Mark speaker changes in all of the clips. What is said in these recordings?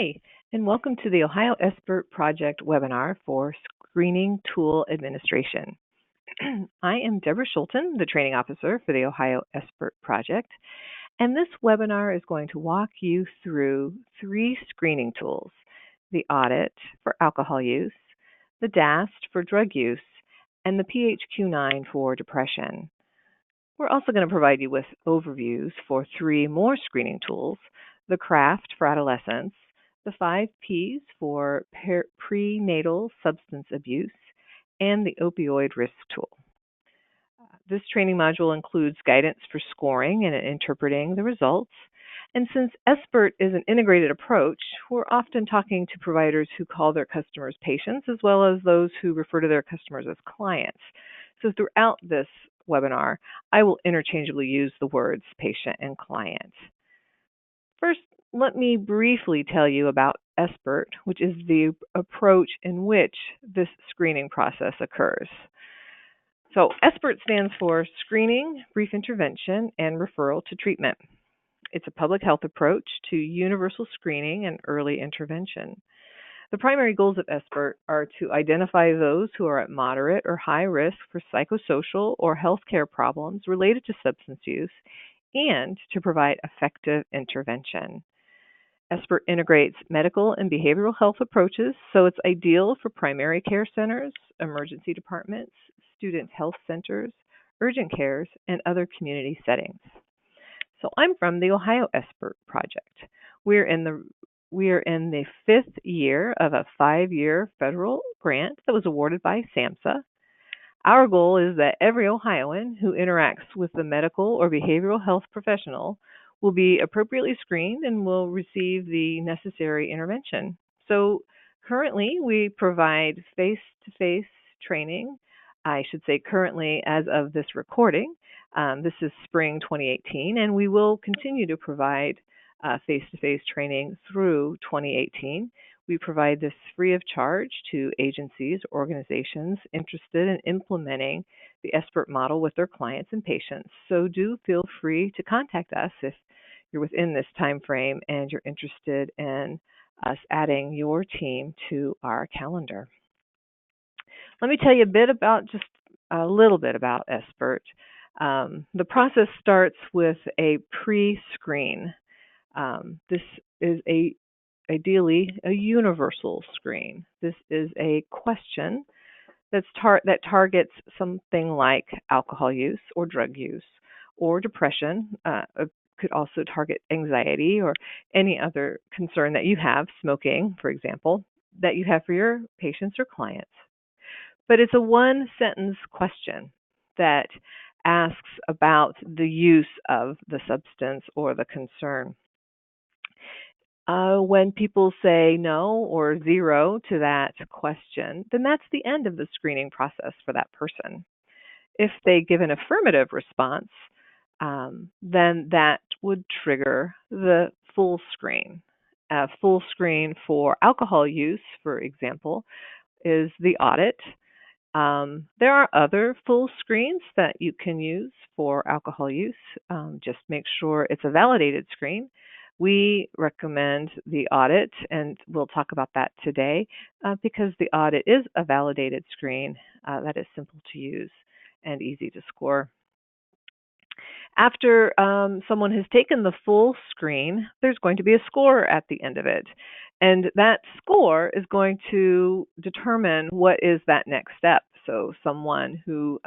Speaker 1: Hi, and welcome to the Ohio SBIRT Project webinar for Screening Tool Administration. I am Deborah Schulten, the Training Officer for the Ohio SBIRT Project, and this webinar is going to walk you through 3 screening tools: the Audit for alcohol use, the DAST for drug use, and the PHQ-9 for depression. We're also going to provide you with overviews for 3 more screening tools: the CRAFT for adolescents, the 5 Ps for prenatal substance abuse, and the opioid risk tool. This training module includes guidance for scoring and interpreting the results. And since SBIRT is an integrated approach, we're often talking to providers who call their customers patients, as well as those who refer to their customers as clients. So throughout this webinar, I will interchangeably use the words patient and client. First, let me briefly tell you about SBIRT, which is the approach in which this screening process occurs. So SBIRT stands for Screening, Brief Intervention, and Referral to Treatment. It's a public health approach to universal screening and early intervention. The primary goals of SBIRT are to identify those who are at moderate or high risk for psychosocial or healthcare problems related to substance use, and to provide effective intervention. SBIRT integrates medical and behavioral health approaches, so it's ideal for primary care centers, emergency departments, student health centers, urgent cares, and other community settings. So I'm from the Ohio SBIRT Project. We're in the 5th year of a 5-year federal grant that was awarded by SAMHSA. Our goal is that every Ohioan who interacts with a medical or behavioral health professional will be appropriately screened and will receive the necessary intervention. So currently we provide face-to-face training. I should say currently as of this recording. This is spring 2018, and we will continue to provide face-to-face training through 2018. We provide this free of charge to agencies, organizations interested in implementing the SBIRT model with their clients and patients. So do feel free to contact us if you're within this time frame and you're interested in us adding your team to our calendar. Let me tell you just a little bit about SBIRT. The process starts with a pre-screen. This is ideally a universal screen. This is a question that targets something like alcohol use or drug use or depression. Could also target anxiety or any other concern that you have, smoking, for example, that you have for your patients or clients. But it's a one-sentence question that asks about the use of the substance or the concern. When people say no or 0 to that question, then that's the end of the screening process for that person. If they give an affirmative response, then that would trigger the full screen. A full screen for alcohol use, for example, is the Audit. There are other full screens that you can use for alcohol use. Just make sure it's a validated screen. We recommend the Audit, and we'll talk about that today because the Audit is a validated screen that is simple to use and easy to score. After someone has taken the full screen, there's going to be a score at the end of it. And that score is going to determine what is that next step. So someone who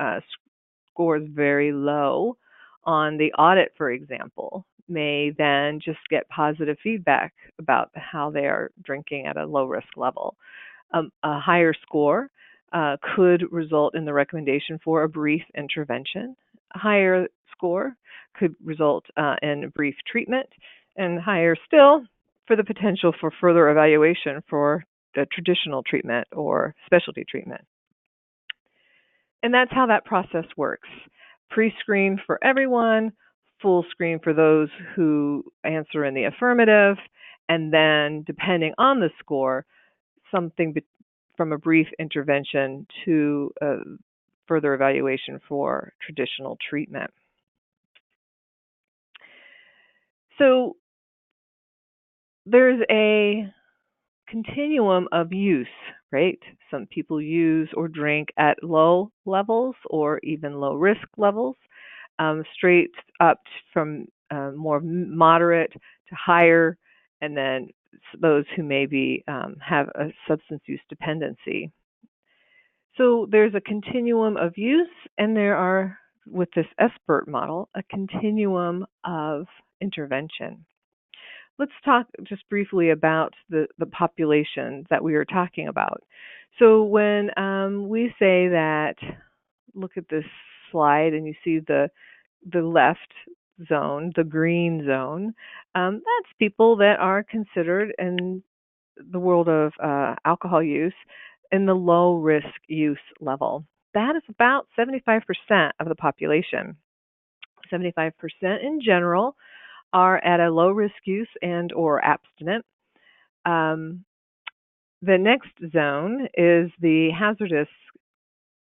Speaker 1: scores very low on the Audit, for example, may then just get positive feedback about how they are drinking at a low risk level. A higher score could result in the recommendation for a brief intervention. A higher score could result in brief treatment, and higher still for the potential for further evaluation for the traditional treatment or specialty treatment. And that's how that process works. Pre-screen for everyone, full screen for those who answer in the affirmative, and then depending on the score, something from a brief intervention to further evaluation for traditional treatment. So there's a continuum of use, right? Some people use or drink at low levels or even low risk levels, straight up from more moderate to higher, and then those who maybe have a substance use dependency. So there's a continuum of use, and there are, with this SBIRT model, a continuum of intervention. Let's talk just briefly about the population that we are talking about. So when we say that, look at this slide and you see the left zone, the green zone, that's people that are considered in the world of alcohol use in the low risk use level. That is about 75% of the population. 75% in general are at a low risk use and or abstinent. The next zone is the hazardous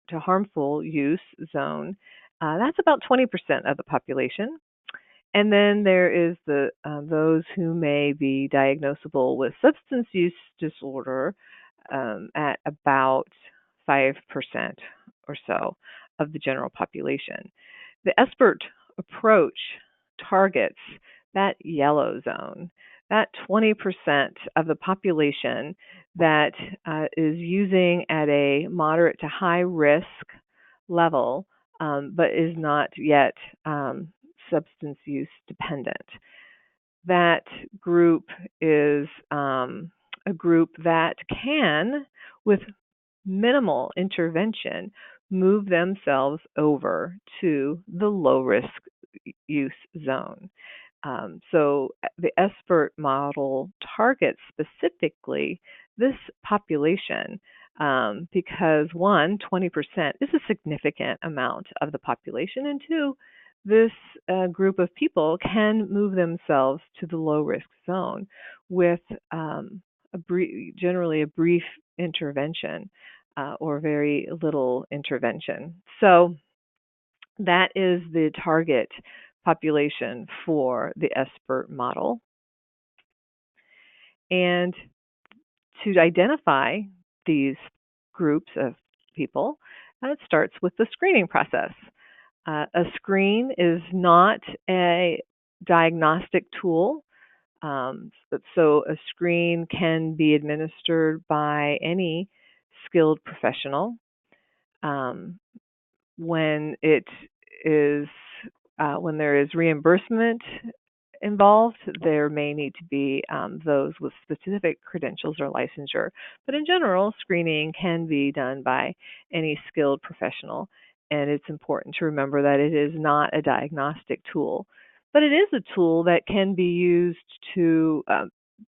Speaker 1: to harmful use zone. That's about 20% of the population. And then there is the those who may be diagnosable with substance use disorder at about 5% or so of the general population. The SBIRT approach targets that yellow zone, that 20% of the population that is using at a moderate to high risk level, but is not yet substance use dependent. That group is a group that can, with minimal intervention, move themselves over to the low risk use zone. So the SBIRT model targets specifically this population because 20% is a significant amount of the population, and two, this group of people can move themselves to the low risk zone with generally a brief intervention or very little intervention. So that is the target population for the SBIRT model. And to identify these groups of people, it starts with the screening process. A screen is not a diagnostic tool, so a screen can be administered by any skilled professional. When there is reimbursement involved, there may need to be those with specific credentials or licensure. But in general, screening can be done by any skilled professional. And it's important to remember that it is not a diagnostic tool, but it is a tool that can be used to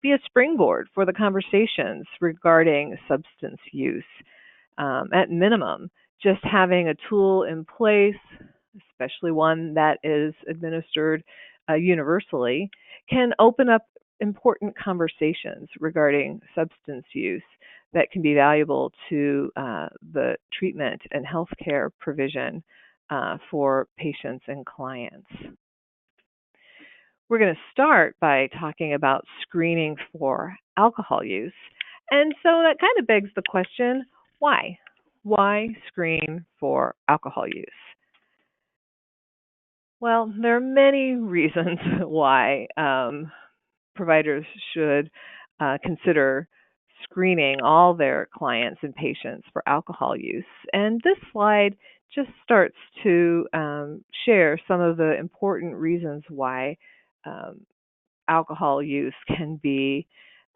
Speaker 1: be a springboard for the conversations regarding substance use. At minimum, just having a tool in place, especially one that is administered universally, can open up important conversations regarding substance use that can be valuable to the treatment and healthcare provision for patients and clients. We're going to start by talking about screening for alcohol use. And so that kind of begs the question, why? Why screen for alcohol use? Well, there are many reasons why providers should consider screening all their clients and patients for alcohol use. And this slide just starts to share some of the important reasons why alcohol use can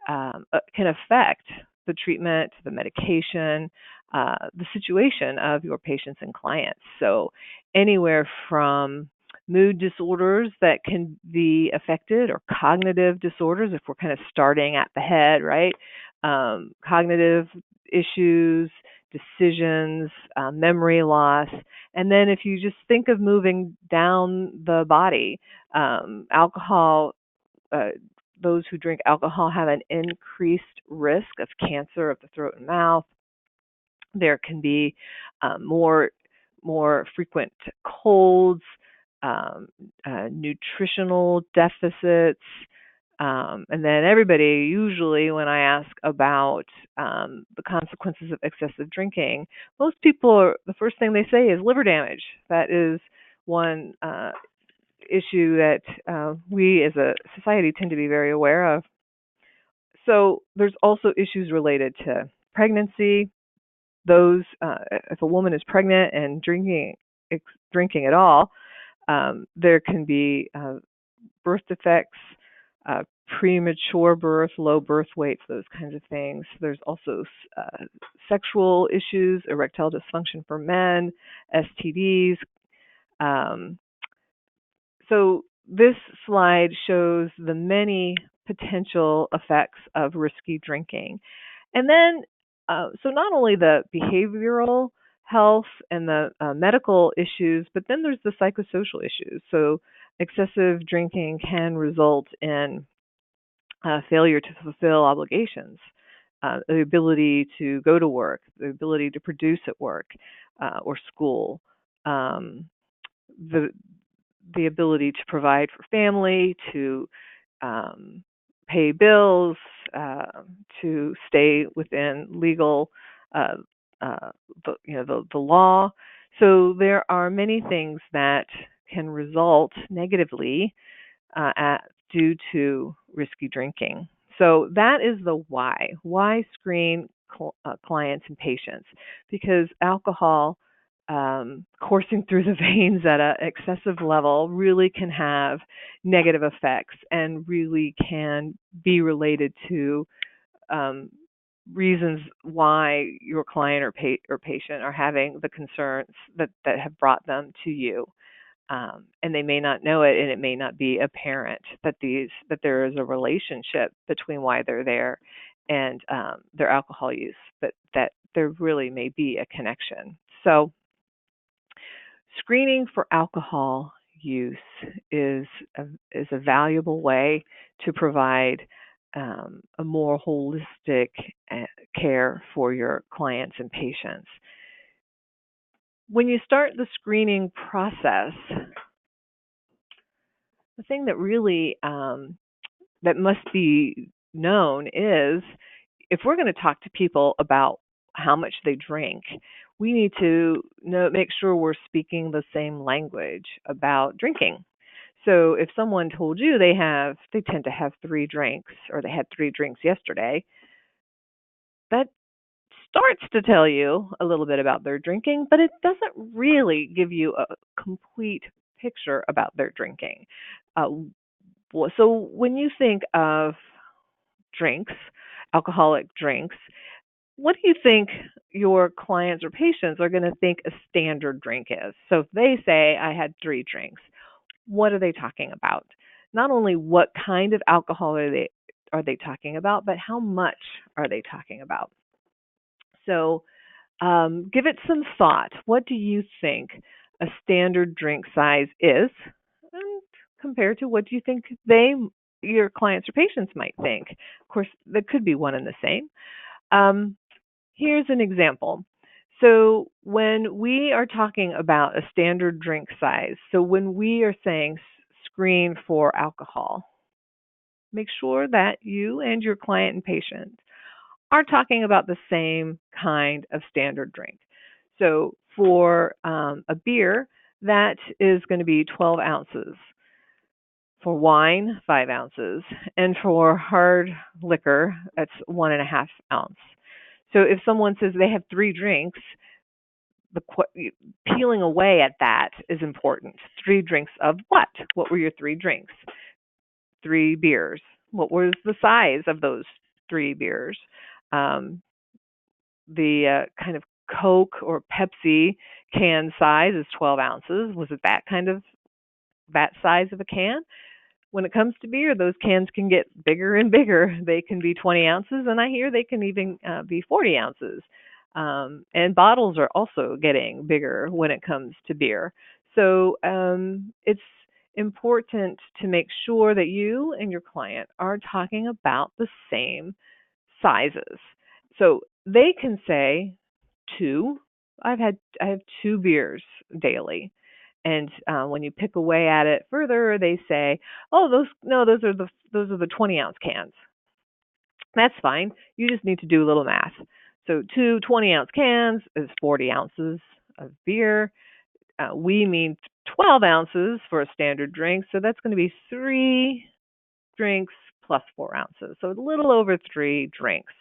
Speaker 1: affect the treatment, the medication, the situation of your patients and clients. So anywhere from mood disorders that can be affected, or cognitive disorders, if we're kind of starting at the head, right? Cognitive issues, decisions, memory loss. And then if you just think of moving down the body, alcohol, those who drink alcohol have an increased risk of cancer of the throat and mouth. There can be more frequent colds, nutritional deficits, And then everybody, usually when I ask about the consequences of excessive drinking, most people, the first thing they say is liver damage. That is one issue that we as a society tend to be very aware of. So there's also issues related to pregnancy. Those, if a woman is pregnant and drinking at all, there can be birth defects, uh, premature birth, low birth weights, those kinds of things. There's also sexual issues, erectile dysfunction for men, STDs. Um, so this slide shows the many potential effects of risky drinking. And then, so not only the behavioral health and the medical issues, but then there's the psychosocial issues. So excessive drinking can result in failure to fulfill obligations, the ability to go to work, the ability to produce at work or school, um, the ability to provide for family, to pay bills, uh, to stay within legal, uh, the law. So there are many things that can result negatively due to risky drinking. So that is the why. Why screen clients and patients? Because alcohol coursing through the veins at an excessive level really can have negative effects and really can be related to um, reasons why your client or patient are having the concerns that have brought them to you. And they may not know it, and it may not be apparent that there is a relationship between why they're there and their alcohol use, but that there really may be a connection. So screening for alcohol use is a valuable way to provide a more holistic care for your clients and patients. When you start the screening process, the thing that really that must be known is if we're going to talk to people about how much they drink, we need to make sure we're speaking the same language about drinking. So if someone told you they tend to have 3 drinks, or they had 3 drinks yesterday, that starts to tell you a little bit about their drinking, but it doesn't really give you a complete picture about their drinking. Uh, so when you think of drinks, alcoholic drinks, what do you think your clients or patients are going to think a standard drink is? So if they say, I had 3 drinks, what are they talking about? Not only what kind of alcohol are they talking about, but how much are they talking about? So give it some thought. What do you think a standard drink size is, and compared to what do you think your clients or patients might think? Of course, there could be one and the same. Here's an example. So when we are talking about a standard drink size, so when we are saying screen for alcohol, make sure that you and your client and patient are talking about the same kind of standard drink. So for a beer, that is going to be 12 ounces. For wine, 5 ounces. And for hard liquor, that's 1.5 ounce. So if someone says they have 3 drinks, peeling away at that is important. 3 drinks of what? What were your 3 drinks? 3 beers. What was the size of those 3 beers? The kind of Coke or Pepsi can size is 12 ounces. Was it that size of a can? When it comes to beer, those cans can get bigger and bigger. They can be 20 ounces, and I hear they can even be 40 ounces. And bottles are also getting bigger when it comes to beer. So it's important to make sure that you and your client are talking about the same sizes. So they can say 2. I have 2 beers daily. And when you pick away at it further, they say, "Oh, those are the 20-ounce cans." That's fine. You just need to do a little math. So 2 20-ounce cans is 40 ounces of beer. We mean 12 ounces for a standard drink, so that's going to be 3 drinks plus 4 ounces. So a little over 3 drinks.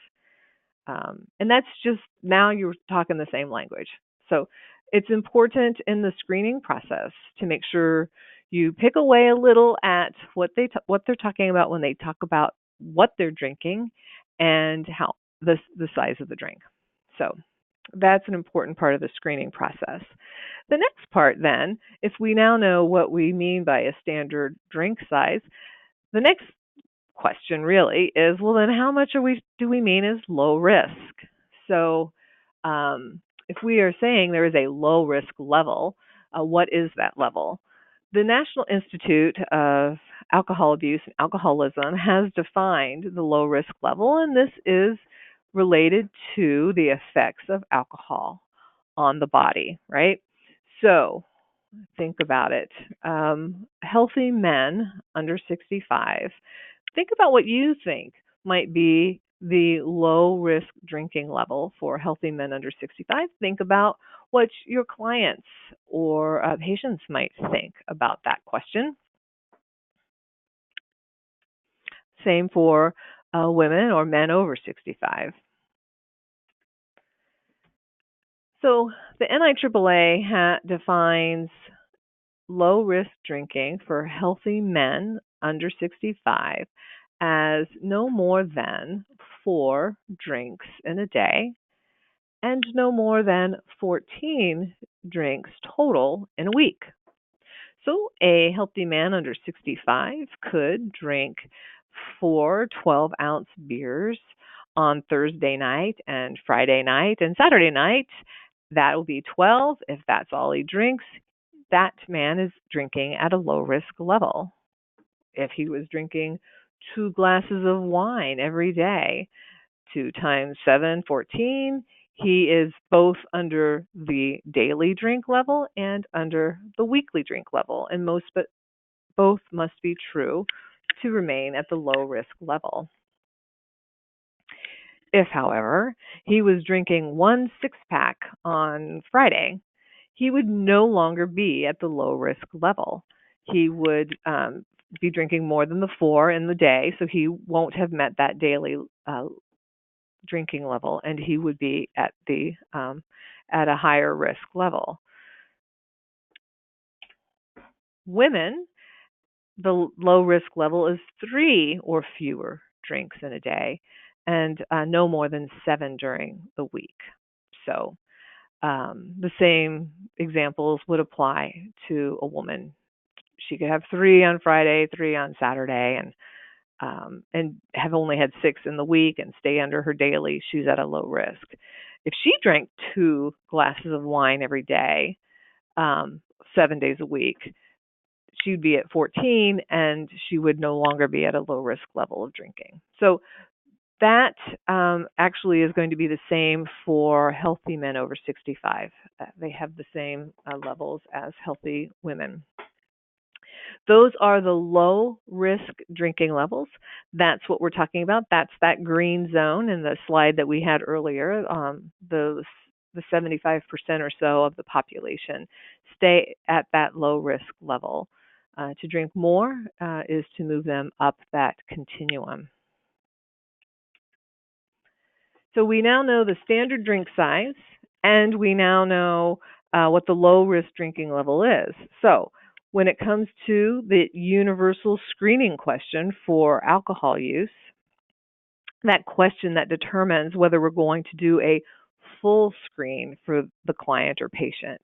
Speaker 1: And that's just, now you're talking the same language. So it's important in the screening process to make sure you pick away a little at what they're talking about when they talk about what they're drinking and how the size of the drink. So that's an important part of the screening process. The next part then, if we now know what we mean by a standard drink size, the next question really is, well, then how much do we mean is low risk? So if we are saying there is a low risk level, what is that level? The National Institute of Alcohol Abuse and Alcoholism has defined the low risk level, and this is related to the effects of alcohol on the body, right? So think about it. Healthy men under 65, think about what you think might be the low risk drinking level for healthy men under 65. Think about what your clients or patients might think about that question. Same for women or men over 65. So the NIAAA defines low risk drinking for healthy men under 65 as no more than 4 drinks in a day and no more than 14 drinks total in a week. So a healthy man under 65 could drink 4 12-ounce beers on Thursday night and Friday night and Saturday night. That will be 12. If that's all he drinks, that man is drinking at a low risk level. If he was drinking 2 glasses of wine every day, 2 times 7, 14, he is both under the daily drink level and under the weekly drink level, and both must be true to remain at the low risk level. If, however, he was drinking 1 6-pack on Friday, he would no longer be at the low risk level. He would be drinking more than the 4 in the day, so he won't have met that daily drinking level, and he would be at a higher risk level. Women, the low risk level is 3 or fewer drinks in a day, and no more than 7 during the week. So the same examples would apply to a woman. She could have 3 on Friday, 3 on Saturday, and have only had 6 in the week and stay under her daily. She's at a low risk. If she drank 2 glasses of wine every day, 7 days a week, she'd be at 14, and she would no longer be at a low risk level of drinking. So that actually is going to be the same for healthy men over 65. They have the same levels as healthy women. Those are the low risk drinking levels. That's what we're talking about. That's that green zone in the slide that we had earlier. The 75% or so of the population stay at that low risk level. To drink more is to move them up that continuum. So we now know the standard drink size, and we now know what the low risk drinking level is. So when it comes to the universal screening question for alcohol use, that question that determines whether we're going to do a full screen for the client or patient.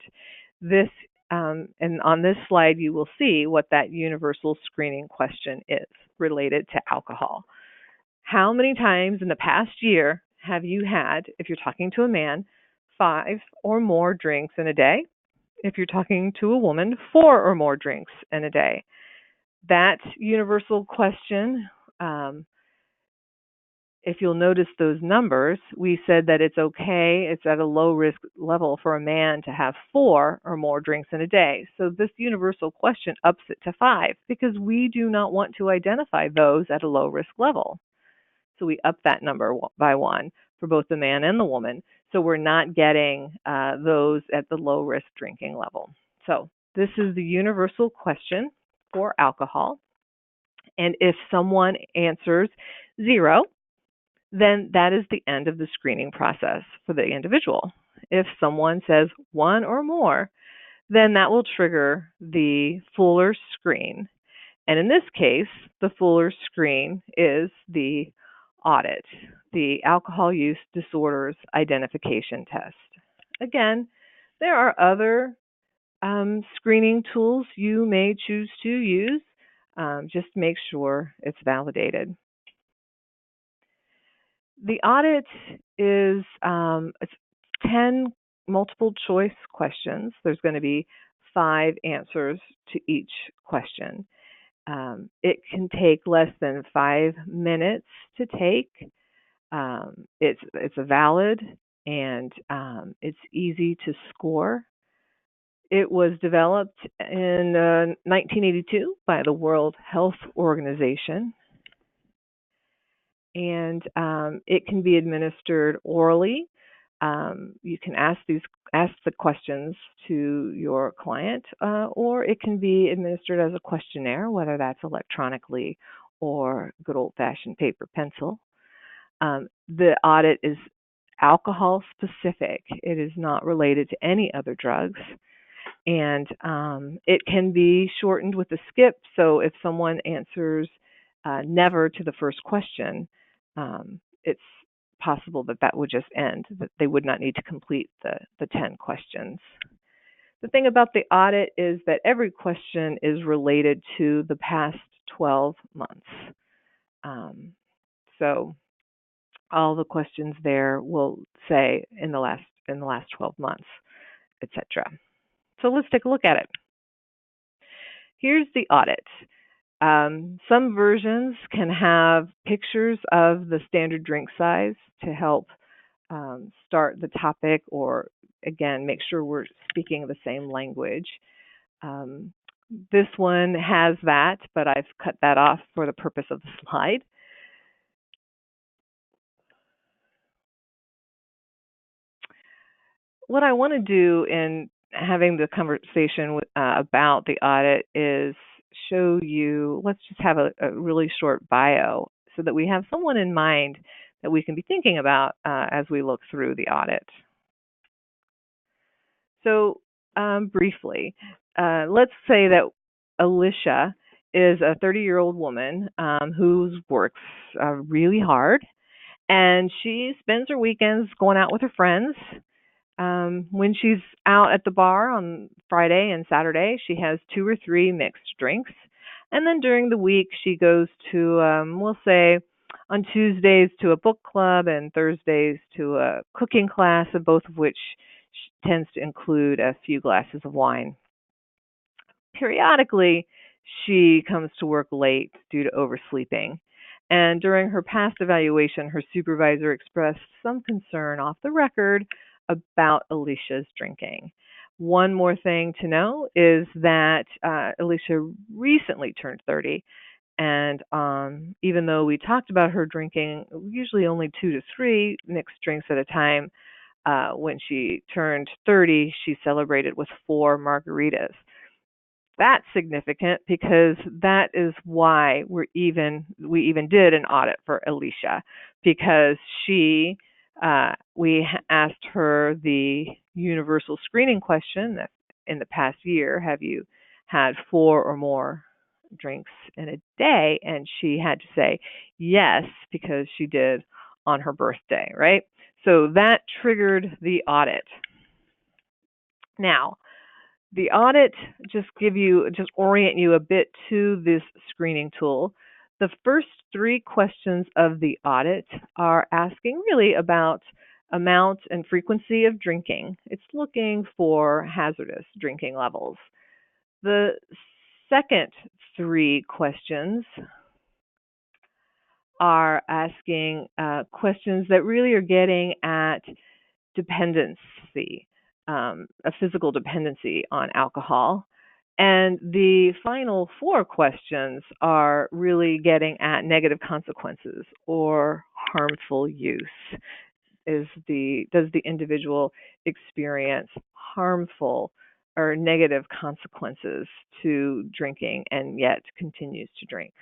Speaker 1: And on this slide, you will see what that universal screening question is related to alcohol. How many times in the past year have you had, if you're talking to a man, 5 or more drinks in a day? If you're talking to a woman, 4 or more drinks in a day? That universal question If you'll notice those numbers, we said that it's okay, it's at a low risk level for a man to have 4 or more drinks in a day. So this universal question ups it to 5 because we do not want to identify those at a low risk level. So we up that number by 1 for both the man and the woman. So we're not getting those at the low risk drinking level. So this is the universal question for alcohol. And if someone answers 0, then that is the end of the screening process for the individual. If someone says 1 or more, then that will trigger the fuller screen. And in this case, the fuller screen is the audit, the Alcohol Use Disorders Identification Test. Again, there are other screening tools you may choose to use. Just make sure it's validated. The audit is it's 10 multiple choice questions. There's going to be 5 answers to each question. It can take less than 5 minutes to take. It's a valid and it's easy to score. It was developed in 1982 by the World Health Organization, and it can be administered orally. You can ask the questions to your client, or it can be administered as a questionnaire, whether that's electronically or good old-fashioned paper pencil. The audit is alcohol specific. It is not related to any other drugs. And it can be shortened with a skip. So if someone answers never to the first question, it's possible that would just end, that they would not need to complete the 10 questions. The thing about the audit is that every question is related to the past 12 months. So all the questions there will say in the last 12 months, etc. So let's take a look at it. Here's the audit. Some versions can have pictures of the standard drink size to help start the topic, or again, make sure we're speaking the same language. This one has that, but I've cut that off for the purpose of the slide. What I want to do in having the conversation about the audit is show you, let's just have a really short bio so that we have someone in mind that we can be thinking about as we look through the audit. So briefly, let's say that Alicia is a 30-year-old woman who works really hard, and she spends her weekends going out with her friends. When she's out at the bar on Friday and Saturday, she has 2 or 3 mixed drinks. And then during the week, she goes to, we'll say, on Tuesdays to a book club and Thursdays to a cooking class, and both of which tends to include a few glasses of wine. Periodically, she comes to work late due to oversleeping. And during her past evaluation, her supervisor expressed some concern off the record about Alicia's drinking. One more thing to know is that Alicia recently turned 30, and even though we talked about her drinking usually only 2 to 3 mixed drinks at a time, when she turned 30, she celebrated with 4 margaritas. That's significant because that is why we even did an audit for Alicia, because we asked her the universal screening question that in the past year, have you had 4 or more drinks in a day? And she had to say yes, because she did on her birthday, right? So that triggered the audit. Now, the audit, just orient you a bit to this screening tool. The first 3 questions of the audit are asking really about amount and frequency of drinking. It's looking for hazardous drinking levels. The second 3 questions are asking questions that really are getting at dependency, a physical dependency on alcohol. And the final 4 questions are really getting at negative consequences or harmful use. Does the individual experience harmful or negative consequences to drinking and yet continues to drink?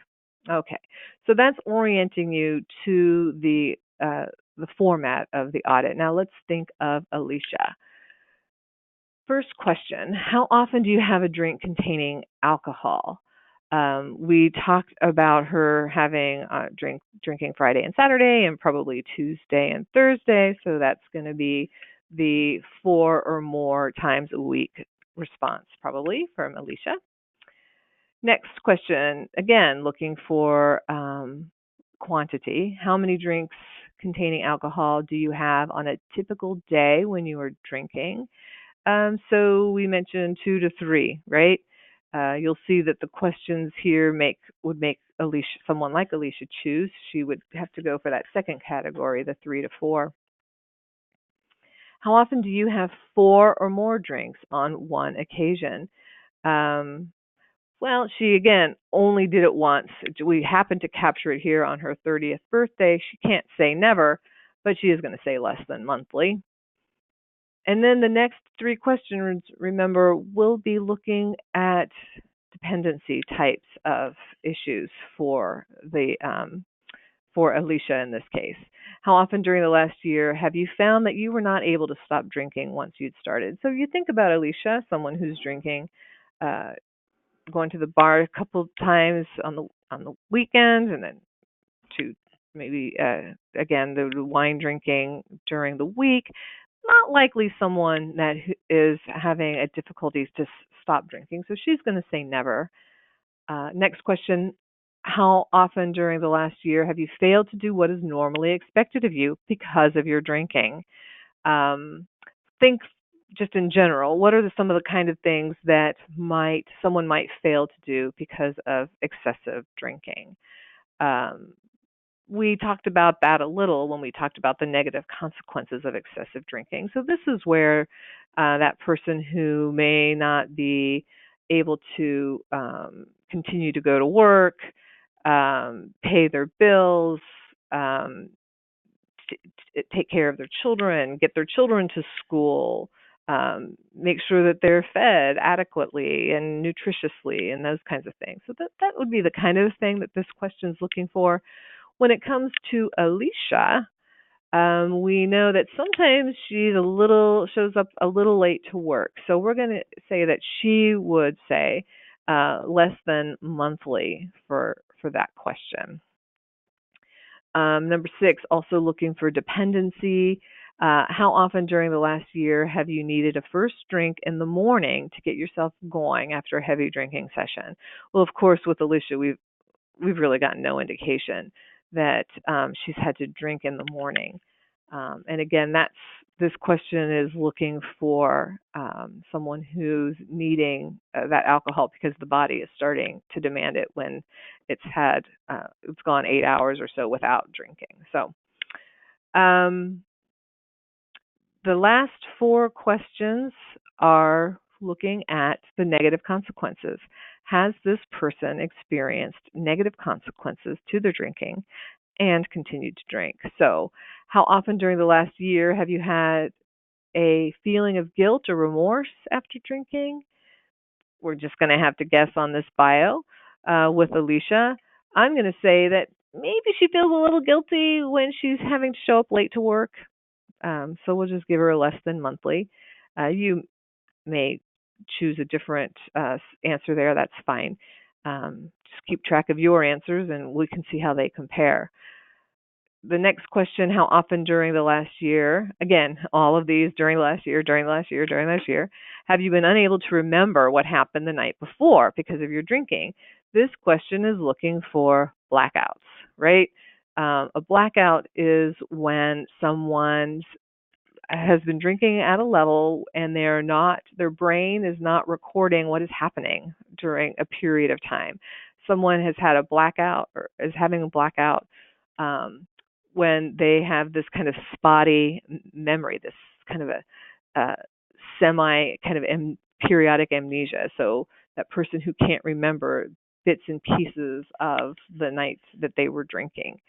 Speaker 1: Okay, so that's orienting you to the format of the audit. Now let's think of Alicia. First question, how often do you have a drink containing alcohol? We talked about her having drinking Friday and Saturday and probably Tuesday and Thursday, so that's going to be the 4 or more times a week response probably from Alicia. Next question, again, looking for quantity. How many drinks containing alcohol do you have on a typical day when you are drinking? So we mentioned 2 to 3, right? You'll see that the questions here would make someone like Alicia choose. She would have to go for that second category, the 3 to 4. How often do you have 4 or more drinks on one occasion? Well, she again only did it once. We happened to capture it here on her 30th birthday. She can't say never, but she is going to say less than monthly. And then the next 3 questions, remember, we'll be looking at dependency types of issues for Alicia in this case. How often during the last year have you found that you were not able to stop drinking once you'd started? So you think about Alicia, someone who's drinking, going to the bar a couple of times on the weekends, and then to maybe again the wine drinking during the week. Not likely someone that is having a difficulty to stop drinking, so she's going to say never. Next question, how often during the last year have you failed to do what is normally expected of you because of your drinking? Think just in general, what are some of the kind of things that someone might fail to do because of excessive drinking? We talked about that a little when we talked about the negative consequences of excessive drinking. So this is where that person who may not be able to continue to go to work, pay their bills, take care of their children, get their children to school, make sure that they're fed adequately and nutritiously and those kinds of things. So that would be the kind of thing that this question is looking for. When it comes to Alicia, we know that sometimes she shows up a little late to work. So we're going to say that she would say less than monthly for that question. Number 6, also looking for dependency. How often during the last year have you needed a first drink in the morning to get yourself going after a heavy drinking session? Well, of course, with Alicia, we've really gotten no indication that she's had to drink in the morning. And again, this question is looking for someone who's needing that alcohol because the body is starting to demand it when it's gone 8 hours or so without drinking. So the last 4 questions are looking at the negative consequences. Has this person experienced negative consequences to their drinking and continued to drink? So how often during the last year have you had a feeling of guilt or remorse after drinking? We're just going to have to guess on this bio. With Alicia, I'm going to say that maybe she feels a little guilty when she's having to show up late to work. So we'll just give her a less than monthly. You may choose a different answer there. That's fine. Just keep track of your answers and we can see how they compare. The next question, how often during the last year, again, all of these during last year, have you been unable to remember what happened the night before because of your drinking? This question is looking for blackouts, right? A blackout is when someone has been drinking at a level and their brain is not recording what is happening during a period of time. Someone has had a blackout or is having a blackout when they have this kind of spotty memory, this kind of a semi kind of periodic amnesia. So that person who can't remember bits and pieces of the nights that they were drinking.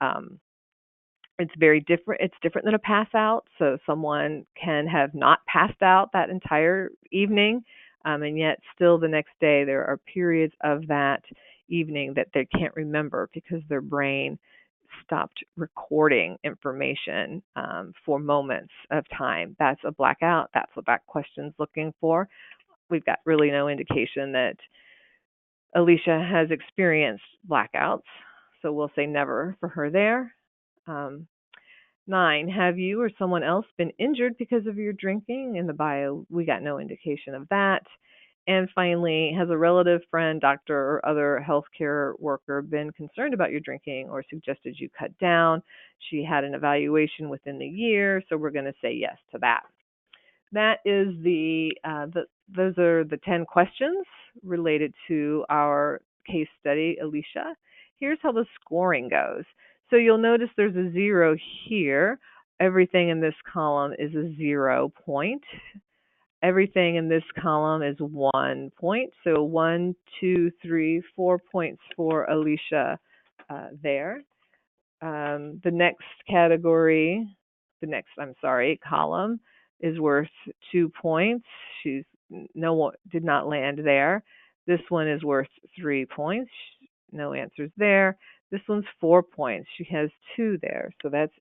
Speaker 1: Um, it's very different. It's different than a pass out. So someone can have not passed out that entire evening, and yet still the next day there are periods of that evening that they can't remember because their brain stopped recording information for moments of time. That's a blackout. That's what that question's looking for. We've got really no indication that Alicia has experienced blackouts, so we'll say never for her there. Um, 9, have you or someone else been injured because of your drinking? In the bio, we got no indication of that. And finally, has a relative, friend, doctor, or other healthcare worker been concerned about your drinking or suggested you cut down? She had an evaluation within the year, so we're going to say yes to that. That is those are the 10 questions related to our case study, Alicia. Here's how the scoring goes. So you'll notice there's a 0 here. Everything in this column is a 0 point. Everything in this column is 1 point. So 1, 2, 3, 4 points for Alicia there. The next category, column is worth 2 points. She's did not land there. This one is worth 3 points. No answers there. This one's 4 points. She has 2 there, so that's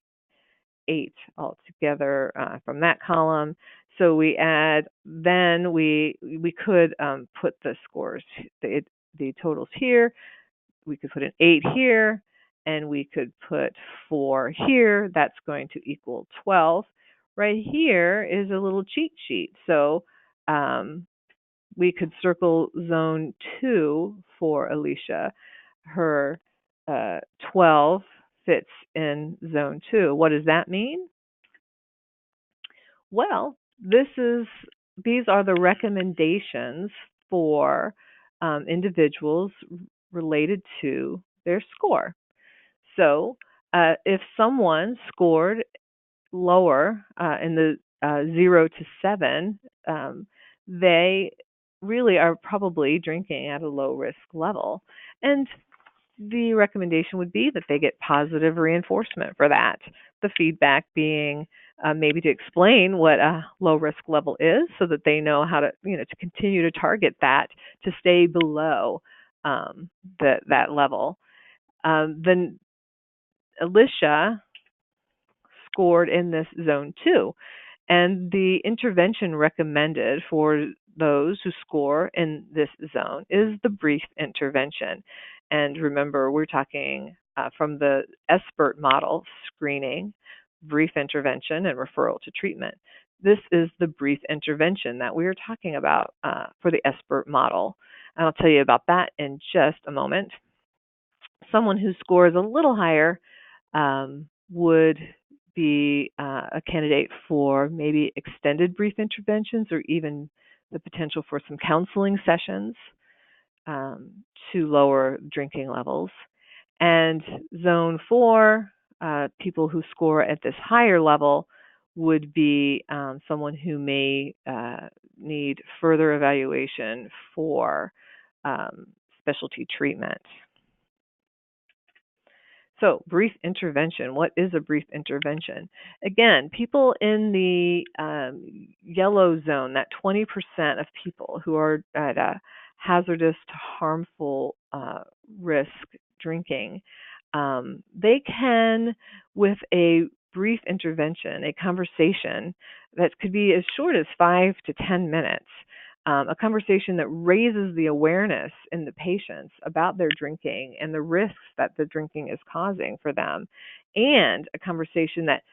Speaker 1: 8 altogether from that column. So we add. Then we could put the scores, the totals here. We could put an 8 here, and we could put 4 here. That's going to equal 12. Right here is a little cheat sheet. So we could circle zone 2 for Alicia. Her 12 fits in zone 2. What does that mean? Well, these are the recommendations for individuals related to their score. So if someone scored lower in the 0 to 7, they really are probably drinking at a low risk level. And the recommendation would be that they get positive reinforcement for that. The feedback being maybe to explain what a low risk level is, so that they know how to, to continue to target that to stay below that level. Then Alicia scored in this zone 2, and the intervention recommended for those who score in this zone is the brief intervention. And remember, we're talking from the SBIRT model: screening, brief intervention, and referral to treatment. This is the brief intervention that we are talking about for the SBIRT model. And I'll tell you about that in just a moment. Someone who scores a little higher would be a candidate for maybe extended brief interventions, or even the potential for some counseling sessions to lower drinking levels. And zone 4, people who score at this higher level would be someone who may need further evaluation for specialty treatment. So, brief intervention. What is a brief intervention? Again, people in the yellow zone, that 20% of people who are at a hazardous to harmful risk drinking, they can, with a brief intervention, a conversation that could be as short as 5 to 10 minutes, a conversation that raises the awareness in the patients about their drinking and the risks that the drinking is causing for them, and a conversation that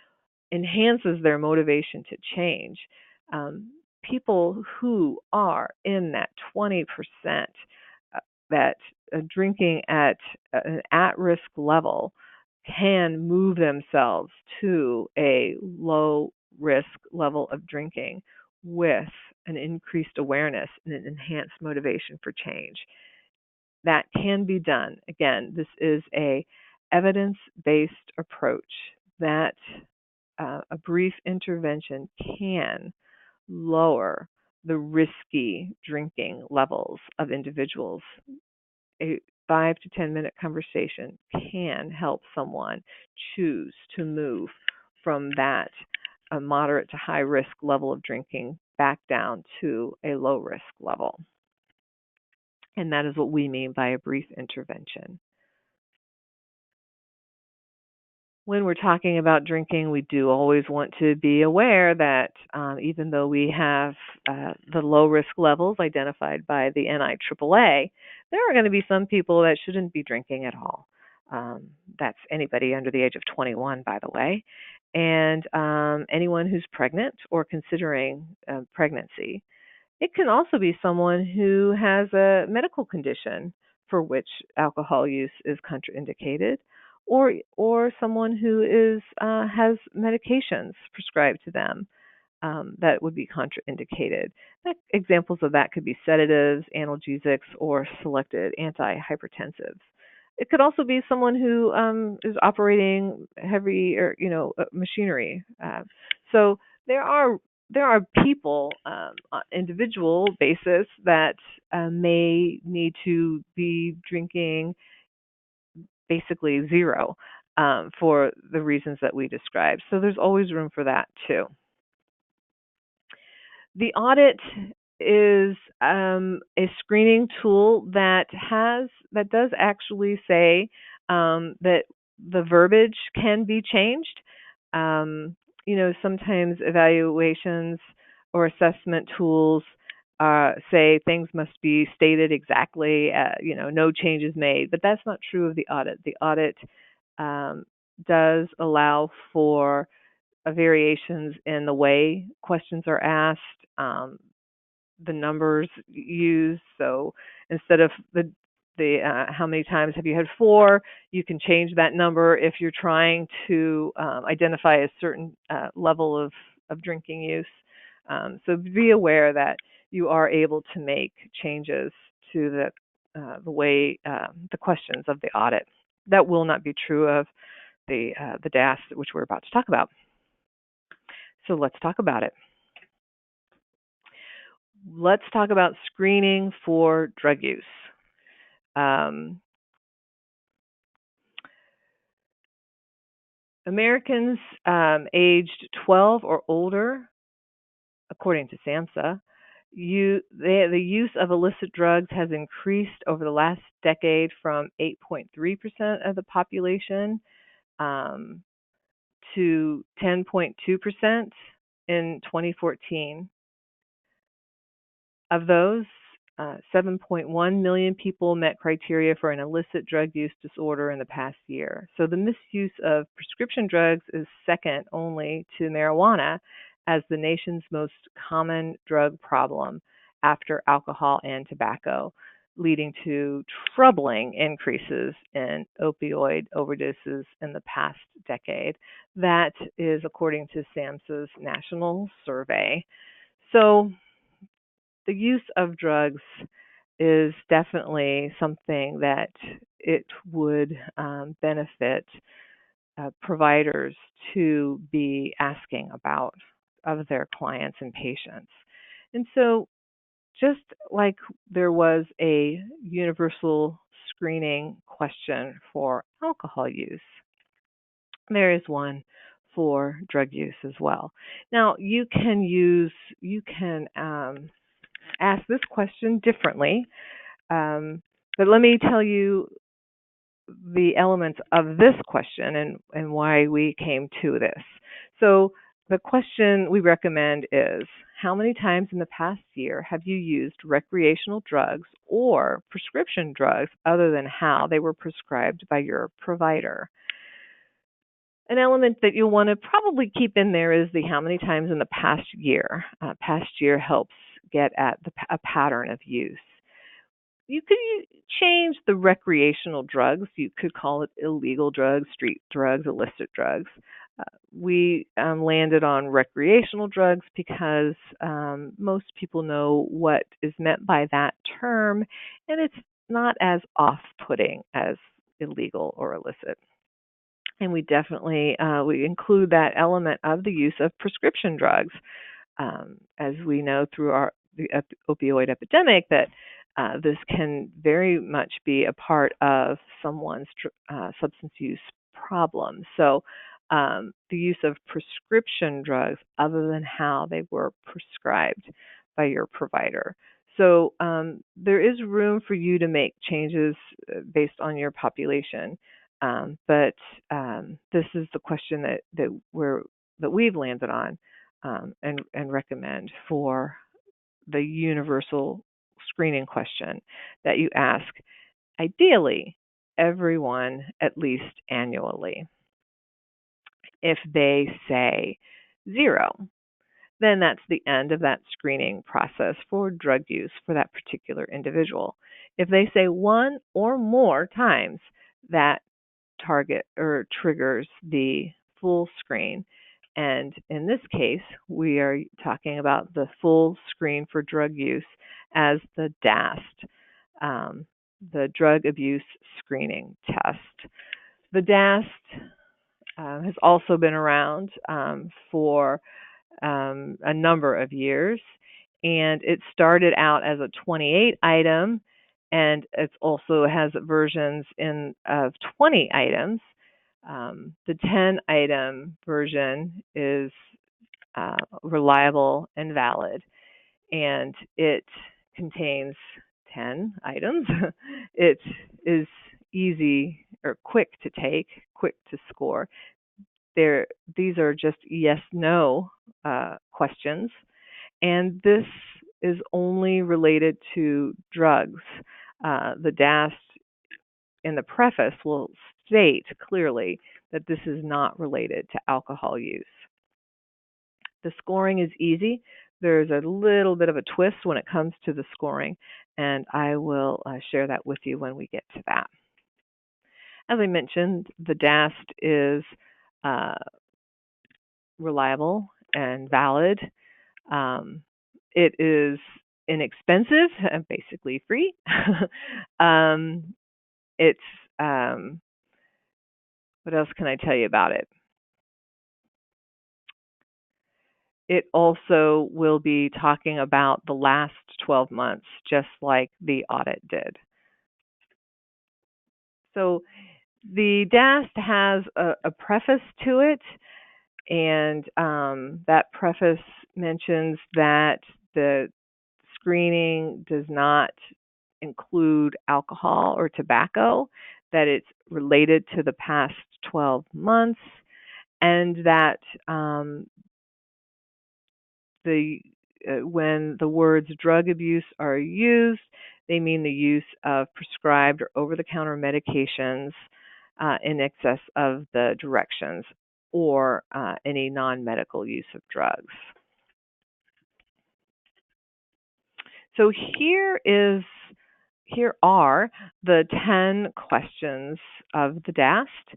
Speaker 1: enhances their motivation to change. People who are in that 20% that drinking at an at-risk level can move themselves to a low-risk level of drinking with an increased awareness and an enhanced motivation for change. That can be done. Again, this is a evidence-based approach that a brief intervention can lower the risky drinking levels of individuals. A 5 to 10 minute conversation can help someone choose to move from that a moderate to high risk level of drinking back down to a low risk level. And that is what we mean by a brief intervention. When we're talking about drinking, we do always want to be aware that even though we have the low risk levels identified by the NIAAA, there are going to be some people that shouldn't be drinking at all. That's anybody under the age of 21, by the way, and anyone who's pregnant or considering pregnancy. It can also be someone who has a medical condition for which alcohol use is contraindicated, or someone who has medications prescribed to them that would be contraindicated. Examples of that could be sedatives, analgesics, or selected antihypertensives. It could also be someone who is operating heavy or machinery. So there are people on individual basis that may need to be drinking basically zero for the reasons that we described. So there's always room for that too. The audit is a screening tool that does actually say that the verbiage can be changed. Sometimes evaluations or assessment tools say things must be stated exactly, no changes made, but that's not true of the audit. The audit does allow for variations in the way questions are asked, the numbers used. So instead of the how many times have you had 4, you can change that number if you're trying to identify a certain level of drinking use. So be aware that you are able to make changes to the way the questions of the audit. That will not be true of the DAS, which we're about to talk about. So let's talk about it. Let's talk about screening for drug use. Americans aged 12 or older, according to SAMHSA, the use of illicit drugs has increased over the last decade from 8.3% of the population to 10.2% in 2014. Of those, 7.1 million people met criteria for an illicit drug use disorder in the past year. So the misuse of prescription drugs is second only to marijuana as the nation's most common drug problem after alcohol and tobacco, leading to troubling increases in opioid overdoses in the past decade. That is according to SAMHSA's national survey. So the use of drugs is definitely something that it would benefit providers to be asking about of their clients and patients. And so just like there was a universal screening question for alcohol use, there is one for drug use as well. Now, you can ask this question differently, but let me tell you the elements of this question and why we came to this. So the question we recommend is, how many times in the past year have you used recreational drugs or prescription drugs other than how they were prescribed by your provider? An element that you'll want to probably keep in there is the how many times in the past year. Past year helps get at a pattern of use. You could change the recreational drugs. You could call it illegal drugs, street drugs, illicit drugs. We landed on recreational drugs because most people know what is meant by that term, and it's not as off-putting as illegal or illicit. And we definitely we include that element of the use of prescription drugs. As we know through the opioid epidemic, that this can very much be a part of someone's substance use problem. So the use of prescription drugs other than how they were prescribed by your provider. So there is room for you to make changes based on your population. But this is the question that we've landed on and recommend for the universal screening question that you ask, ideally, everyone at least annually. If they say 0, then that's the end of that screening process for drug use for that particular individual. If they say 1 or more times, that target or triggers the full screen. And in this case, we are talking about the full screen for drug use as the DAST, the Drug Abuse Screening Test. The DAST has also been around for a number of years, and it started out as a 28 item, and it also has versions of 20 items. The 10 item version is reliable and valid, and it contains 10 items. It is easy or quick to take, quick to score. These are just yes/no questions, and this is only related to drugs. The DAST in the preface will state clearly that this is not related to alcohol use. The scoring is easy. There's a little bit of a twist when it comes to the scoring, and I will share that with you when we get to that. As I mentioned, the DAST is reliable and valid. It is inexpensive and basically free. It's what else can I tell you about it? It also will be talking about the last 12 months, just like the audit did. So the DAST has a preface to it, and that preface mentions that the screening does not include alcohol or tobacco, that it's related to the past 12 months, and that when the words drug abuse are used, they mean the use of prescribed or over-the-counter medications in excess of the directions, or any non-medical use of drugs. So here are the 10 questions of the DAST.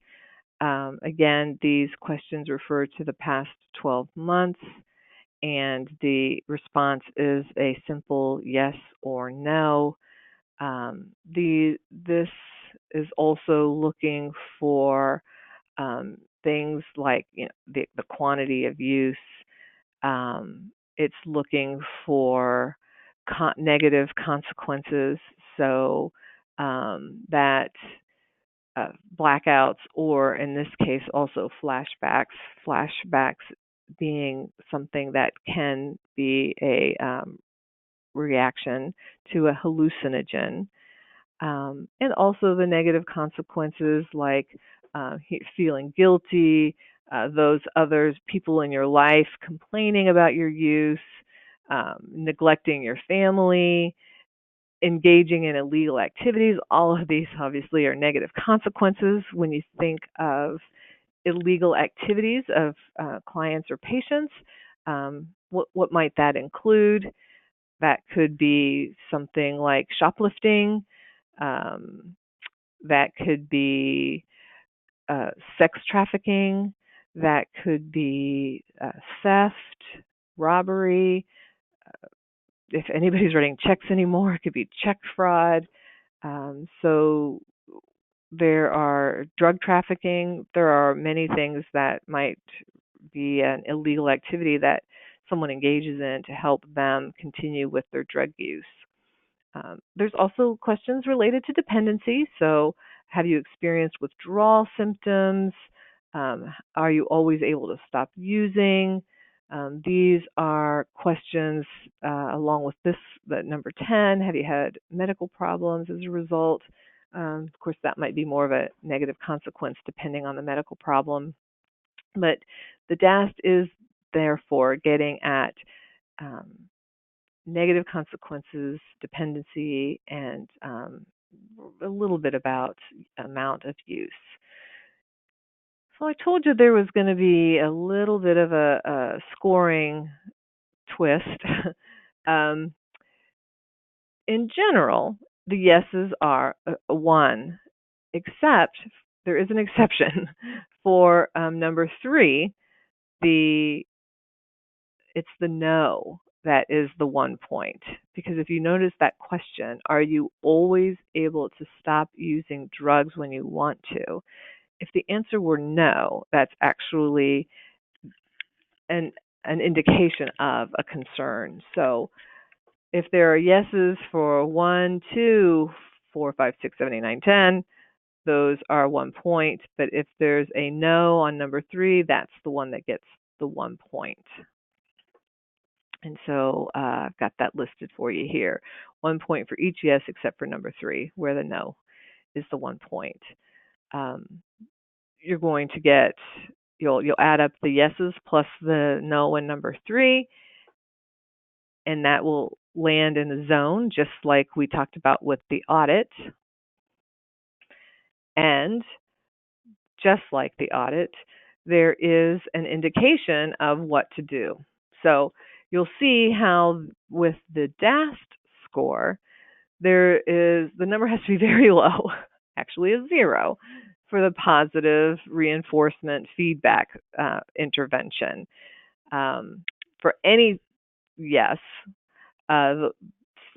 Speaker 1: Again, these questions refer to the past 12 months, and the response is a simple yes or no. This is also looking for things like the quantity of use. It's looking for negative consequences, so that blackouts, or in this case also flashbacks being something that can be a reaction to a hallucinogen, and also the negative consequences like feeling guilty, those others, people in your life complaining about your use, neglecting your family, engaging in illegal activities. All of these obviously are negative consequences when you think of illegal activities of clients or patients. What might that include? That could be something like shoplifting. That could be sex trafficking. That could be theft, robbery. If anybody's writing checks anymore, it could be check fraud. So there are drug trafficking. There are many things that might be an illegal activity that someone engages in to help them continue with their drug use. There's also questions related to dependency. So, have you experienced withdrawal symptoms? Are you always able to stop using? These are questions along with this, the number 10. Have you had medical problems as a result? Of course, that might be more of a negative consequence depending on the medical problem. But the DAST is therefore getting at um, negative consequences, dependency, and a little bit about amount of use. So I told you there was going to be a little bit of a scoring twist. um, in general, the yeses are a 1, except there is an exception for number 3. It's the no that is the 1 point. Because if you notice that question, are you always able to stop using drugs when you want to? If the answer were no, that's actually an indication of a concern. So if there are yeses for 1, 2, 4, 5, 6, 7, 8, 9, 10, those are 1 point. But if there's a no on number 3, that's the one that gets the 1 point. And so I've got that listed for you here. 1 point for each yes except for number 3, where the no is the 1 point. You're going to get, you'll add up the yeses plus the no in number 3, and that will land in a zone, just like we talked about with the audit. And just like the audit, there is an indication of what to do. So you'll see how with the DAST score, the number has to be very low, actually a 0, for the positive reinforcement feedback intervention. For any yes, for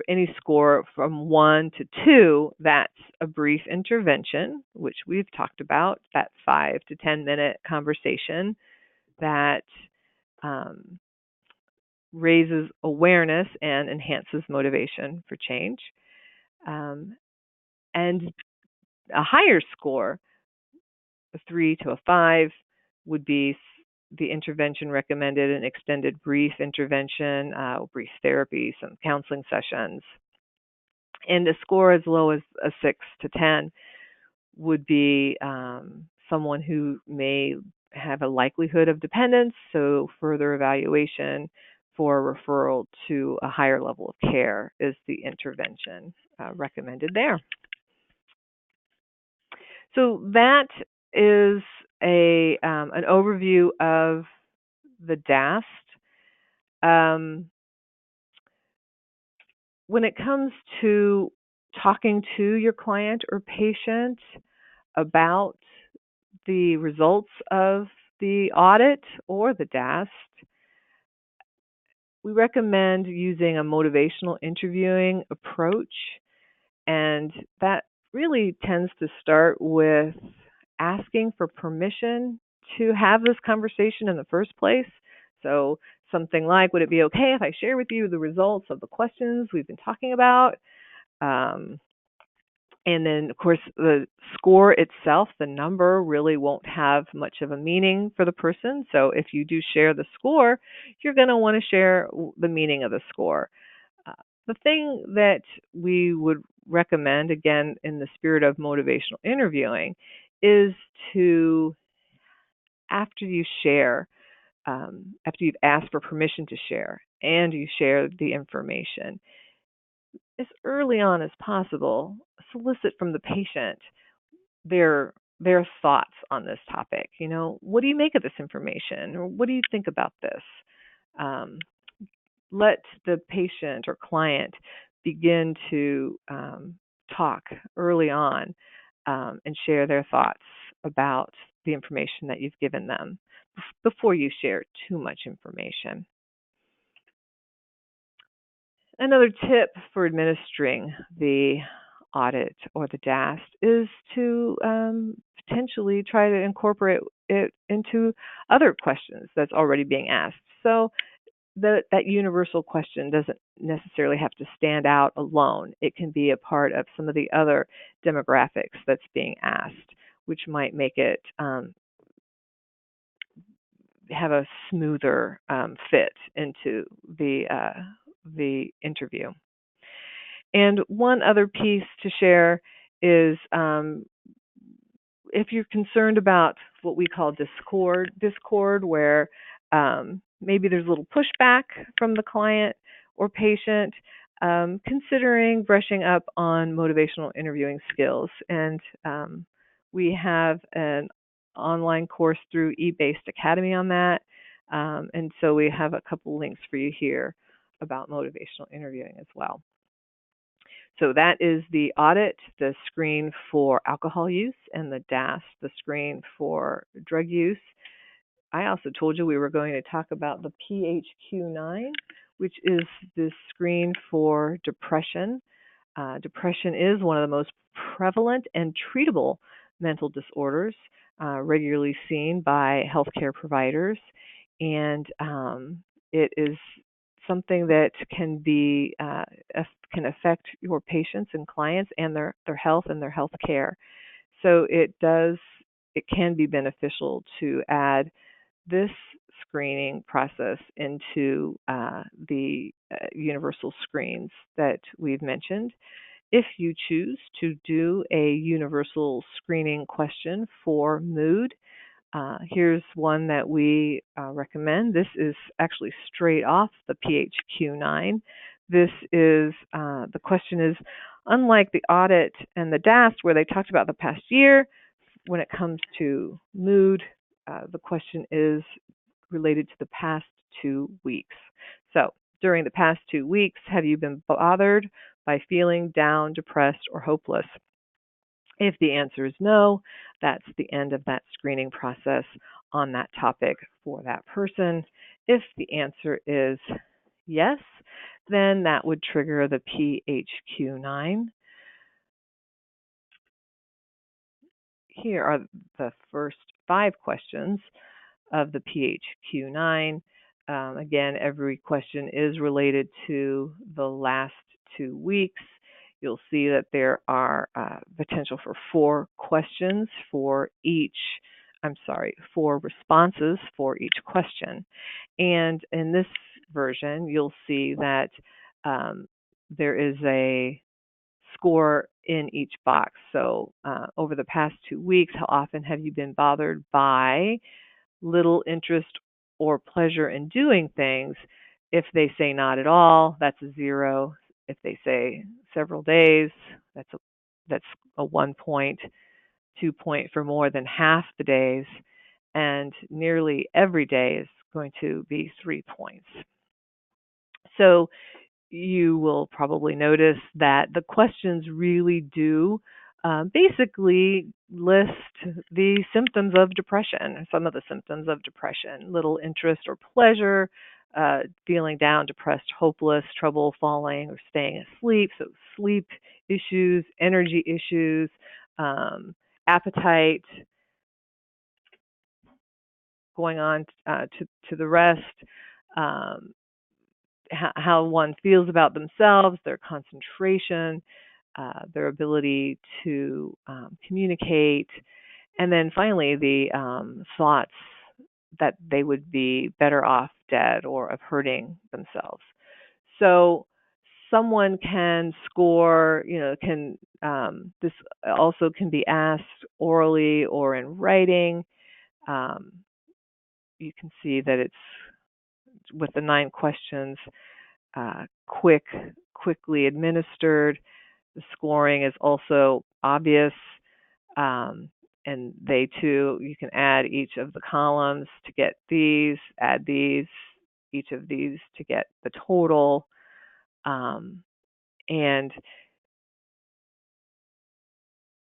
Speaker 1: any score from 1 to 2, that's a brief intervention, which we've talked about, that 5 to 10 minute conversation that raises awareness and enhances motivation for change. And a higher score, a 3 to a 5, would be the intervention recommended, an extended brief intervention, brief therapy, some counseling sessions. And a score as low as a 6 to 10 would be someone who may have a likelihood of dependence, so further evaluation for referral to a higher level of care is the intervention recommended there. So that is an overview of the DAST. When it comes to talking to your client or patient about the results of the audit or the DAST, we recommend using a motivational interviewing approach, and that really tends to start with asking for permission to have this conversation in the first place. So something like, would it be okay if I share with you the results of the questions we've been talking about? And then, of course, the score itself, the number, really won't have much of a meaning for the person. So if you do share the score, you're going to want to share the meaning of the score. The thing that we would recommend, again, in the spirit of motivational interviewing, is to, after you share, after you've asked for permission to share and you share the information, as early on as possible, solicit from the patient their thoughts on this topic. You know, what do you make of this information? Or what do you think about this? Let the patient or client begin to talk early on and share their thoughts about the information that you've given them before you share too much information. Another tip for administering the Audit or the DAST is to potentially try to incorporate it into other questions that's already being asked. So that universal question doesn't necessarily have to stand out alone. It can be a part of some of the other demographics that's being asked, which might make it have a smoother fit into the interview. And one other piece to share is if you're concerned about what we call discord, where maybe there's a little pushback from the client or patient, considering brushing up on motivational interviewing skills. And we have an online course through eBased Academy on that. And so we have a couple links for you here about motivational interviewing as well. So that is the Audit, the screen for alcohol use, and the DAST, the screen for drug use. I also told you we were going to talk about the PHQ-9, which is the screen for depression. Depression is one of the most prevalent and treatable mental disorders regularly seen by healthcare providers, and it is something that can affect your patients and clients and their health and their health care. So it can be beneficial to add this screening process into the universal screens that we've mentioned. If you choose to do a universal screening question for mood, here's one that we recommend. This is actually straight off the PHQ-9. This is, the question is, unlike the Audit and the DAST where they talked about the past year, when it comes to mood, the question is related to the past 2 weeks. So during the past 2 weeks, have you been bothered by feeling down, depressed, or hopeless? If the answer is no, that's the end of that screening process on that topic for that person. If the answer is yes, then that would trigger the PHQ-9. Here are the first 5 questions of the PHQ-9. Again, every question is related to the last 2 weeks. You'll see that there are potential for 4 questions for each, 4 responses for each question. And in this version, you'll see that there is a score in each box. So over the past 2 weeks, how often have you been bothered by little interest or pleasure in doing things? If they say not at all, that's a 0. If they say several days, that's a 1 point, 2 point for more than half the days, and nearly every day is going to be 3 points. So you will probably notice that the questions really do basically list the symptoms of depression, some of the symptoms of depression: little interest or pleasure, feeling down, depressed, hopeless, trouble falling or staying asleep, so sleep issues, energy issues, appetite, going on to the rest, how one feels about themselves, their concentration, their ability to communicate, and then finally the thoughts that they would be better off dead or of hurting themselves. So someone can score, this also can be asked orally or in writing. You can see that it's with the 9 questions, quickly administered. The scoring is also obvious, and they too, you can add each of the columns to get these, add these, each of these to get the total, and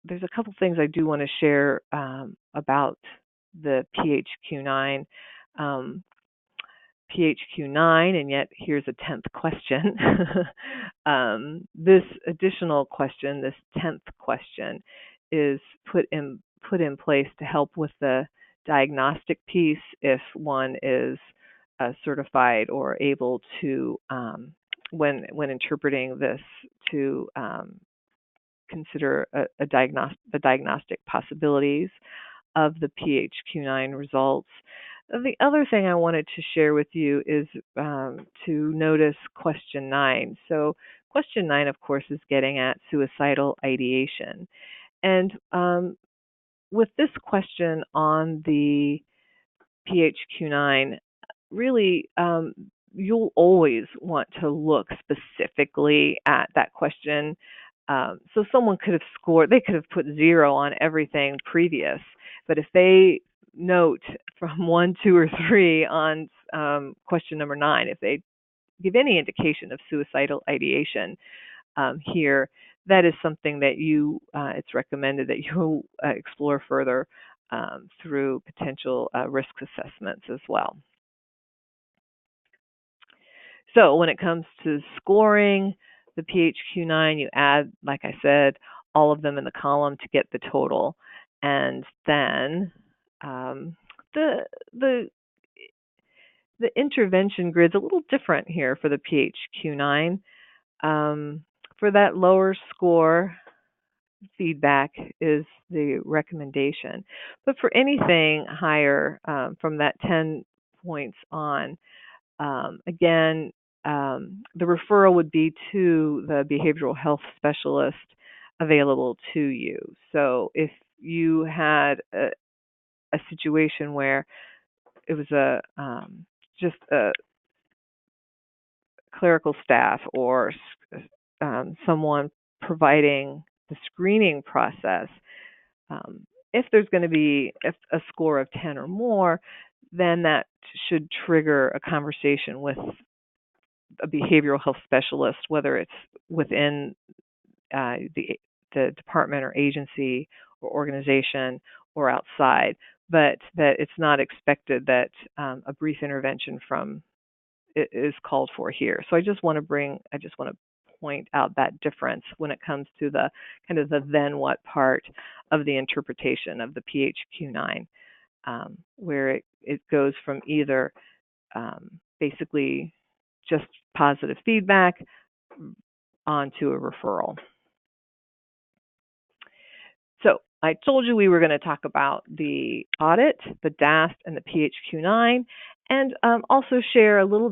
Speaker 1: there's a couple things I do want to share about the PHQ-9. PHQ-9, and yet here's a 10th question. This additional question, this 10th question, is put in place to help with the diagnostic piece if one is certified or able to, when interpreting this, to consider the diagnostic possibilities of the PHQ-9 results. The other thing I wanted to share with you is to notice question 9. So question 9, of course, is getting at suicidal ideation. And with this question on the PHQ-9, really, you'll always want to look specifically at that question. So someone could have scored, they could have put 0 on everything previous, but if they note from 1, 2, or 3 on question number 9, if they give any indication of suicidal ideation here, that is something that it's recommended that you explore further through potential risk assessments as well. So when it comes to scoring the PHQ-9, you add, like I said, all of them in the column to get the total. And then the intervention grid's a little different here for the PHQ-9. For that lower score, feedback is the recommendation. But for anything higher from that 10 points on, again, the referral would be to the behavioral health specialist available to you. So if you had a situation where it was just a clerical staff or someone providing the screening process, if there's going to be a score of 10 or more, then that should trigger a conversation with a behavioral health specialist, whether it's within the department or agency or organization or outside, but that it's not expected that a brief intervention is called for here. So I just want to point out that difference when it comes to the kind of the then what part of the interpretation of the PHQ-9, where it goes from either basically just positive feedback onto a referral. So I told you we were going to talk about the audit, the DAST, and the PHQ-9, and also share a little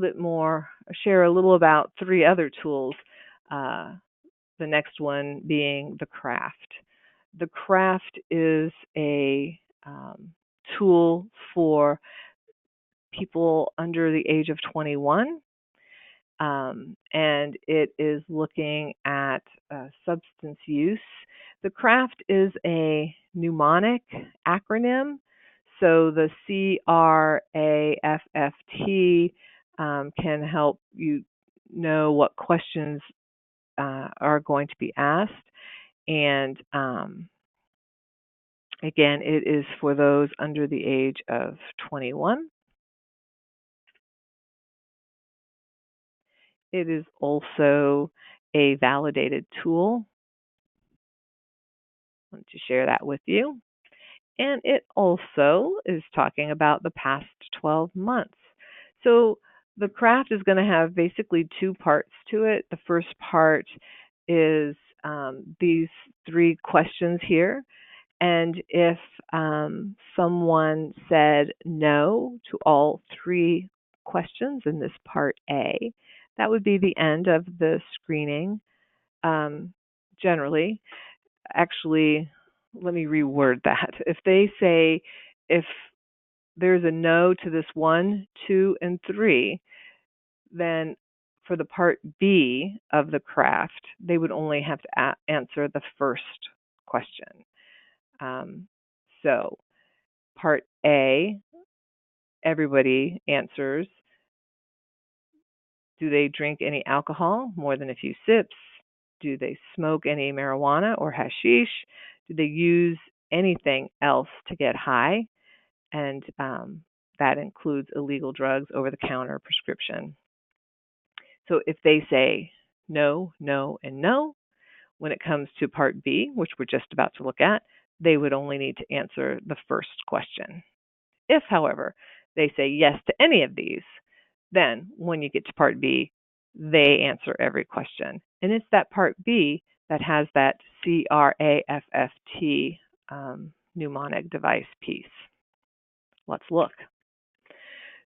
Speaker 1: about 3 other tools, the next one being the CRAFT. The CRAFT is a tool for people under the age of 21, and it is looking at substance use. The CRAFT is a mnemonic acronym, so the CRAFT can help you know what questions are going to be asked, and again, it is for those under the age of 21. It is also a validated tool. I want to share that with you. And it also is talking about the past 12 months. So the CRAFT is going to have basically 2 parts to it. The first part is these 3 questions here. And if someone said no to all 3 questions in this part A, that would be the end of the screening, generally. Actually, let me reword that. If they say, if there's a no to this 1, 2, and 3, then for the part B of the CRAFT, they would only have to answer the first question. So part A, everybody answers, do they drink any alcohol, more than a few sips? Do they smoke any marijuana or hashish? Do they use anything else to get high? And that includes illegal drugs, over-the-counter, prescription. So if they say no, no, and no, when it comes to Part B, which we're just about to look at, they would only need to answer the first question. If, however, they say yes to any of these, then when you get to Part B, they answer every question. And it's that Part B that has that CRAFFT mnemonic device piece. Let's look.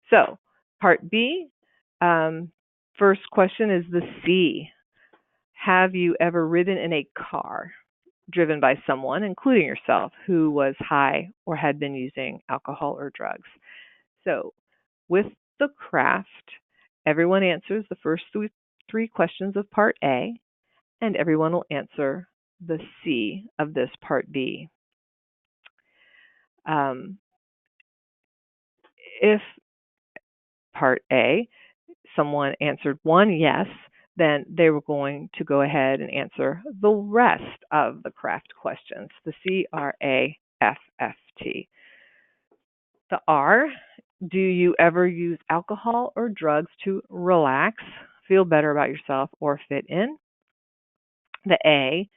Speaker 1: So, Part B, first question is the C. Have you ever ridden in a car driven by someone, including yourself, who was high or had been using alcohol or drugs? So, with the craft, everyone answers the first three questions of Part A, and everyone will answer the C of this Part B. If Part A, someone answered one yes, then they were going to go ahead and answer the rest of the craft questions, the CRAFFT. The R, do you ever use alcohol or drugs to relax, feel better about yourself, or fit in? The A,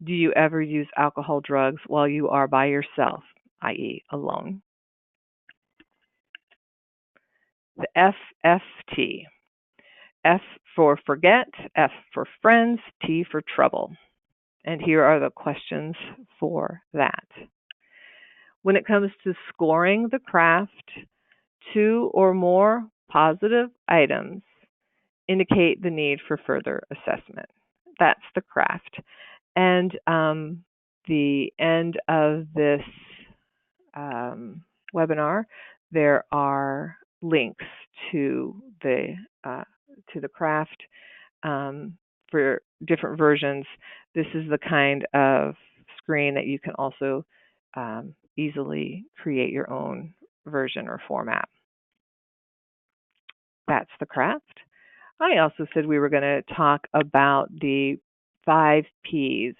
Speaker 1: do you ever use alcohol, drugs while you are by yourself, i.e. alone? The FFT. F for forget, F for friends, T for trouble. And here are the questions for that. When it comes to scoring the craft, 2 or more positive items indicate the need for further assessment. That's the craft. And the end of this webinar, there are links to the craft for different versions. This is the kind of screen that you can also easily create your own version or format. That's the craft. I also said we were going to talk about the 5 Ps,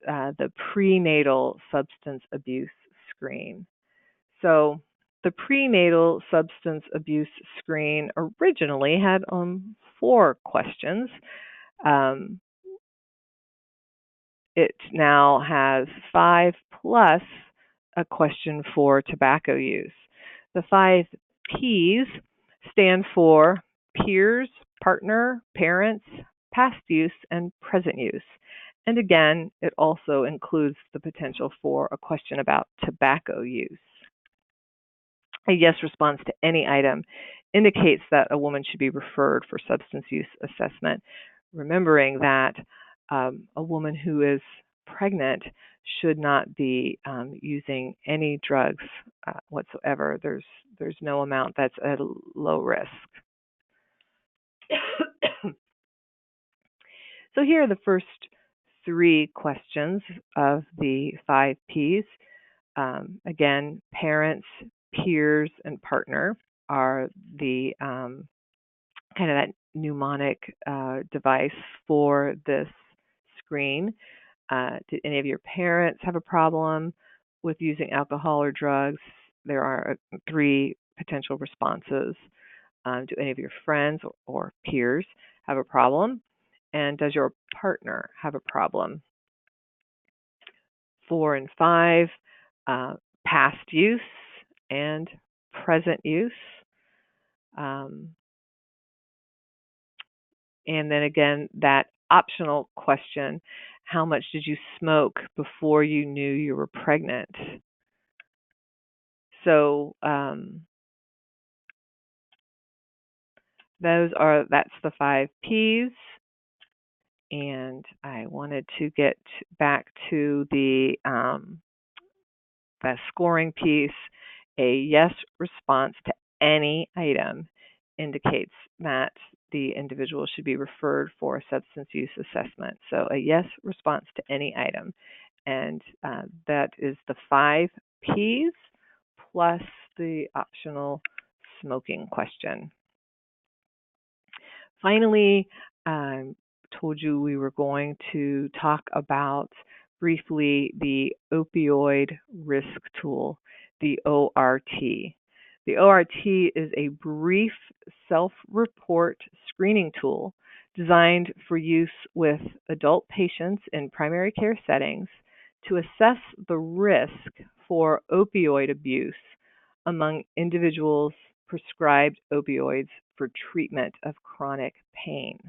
Speaker 1: the prenatal substance abuse screen. So the prenatal substance abuse screen originally had 4 questions. It now has 5 plus a question for tobacco use. The 5 Ps stand for peers, partner, parents, past use, and present use. And again, it also includes the potential for a question about tobacco use. A yes response to any item indicates that a woman should be referred for substance use assessment, remembering that a woman who is pregnant should not be using any drugs whatsoever. There's no amount that's at a low risk. So here are the first 3 questions of the 5 Ps. Again, parents, peers, and partner are the kind of that mnemonic device for this screen. Did any of your parents have a problem with using alcohol or drugs? There are 3 potential responses. Do any of your friends or peers have a problem? And does your partner have a problem? 4 and 5, past use and present use. And then again, that optional question, how much did you smoke before you knew you were pregnant? So that's the 5 Ps. And I wanted to get back to the scoring piece. A yes response to any item indicates that the individual should be referred for a substance use assessment. So a yes response to any item. And that is the 5 Ps plus the optional smoking question. Finally, I told you we were going to talk about briefly the opioid risk tool, the ORT. The ORT is a brief self-report screening tool designed for use with adult patients in primary care settings to assess the risk for opioid abuse among individuals prescribed opioids for treatment of chronic pain.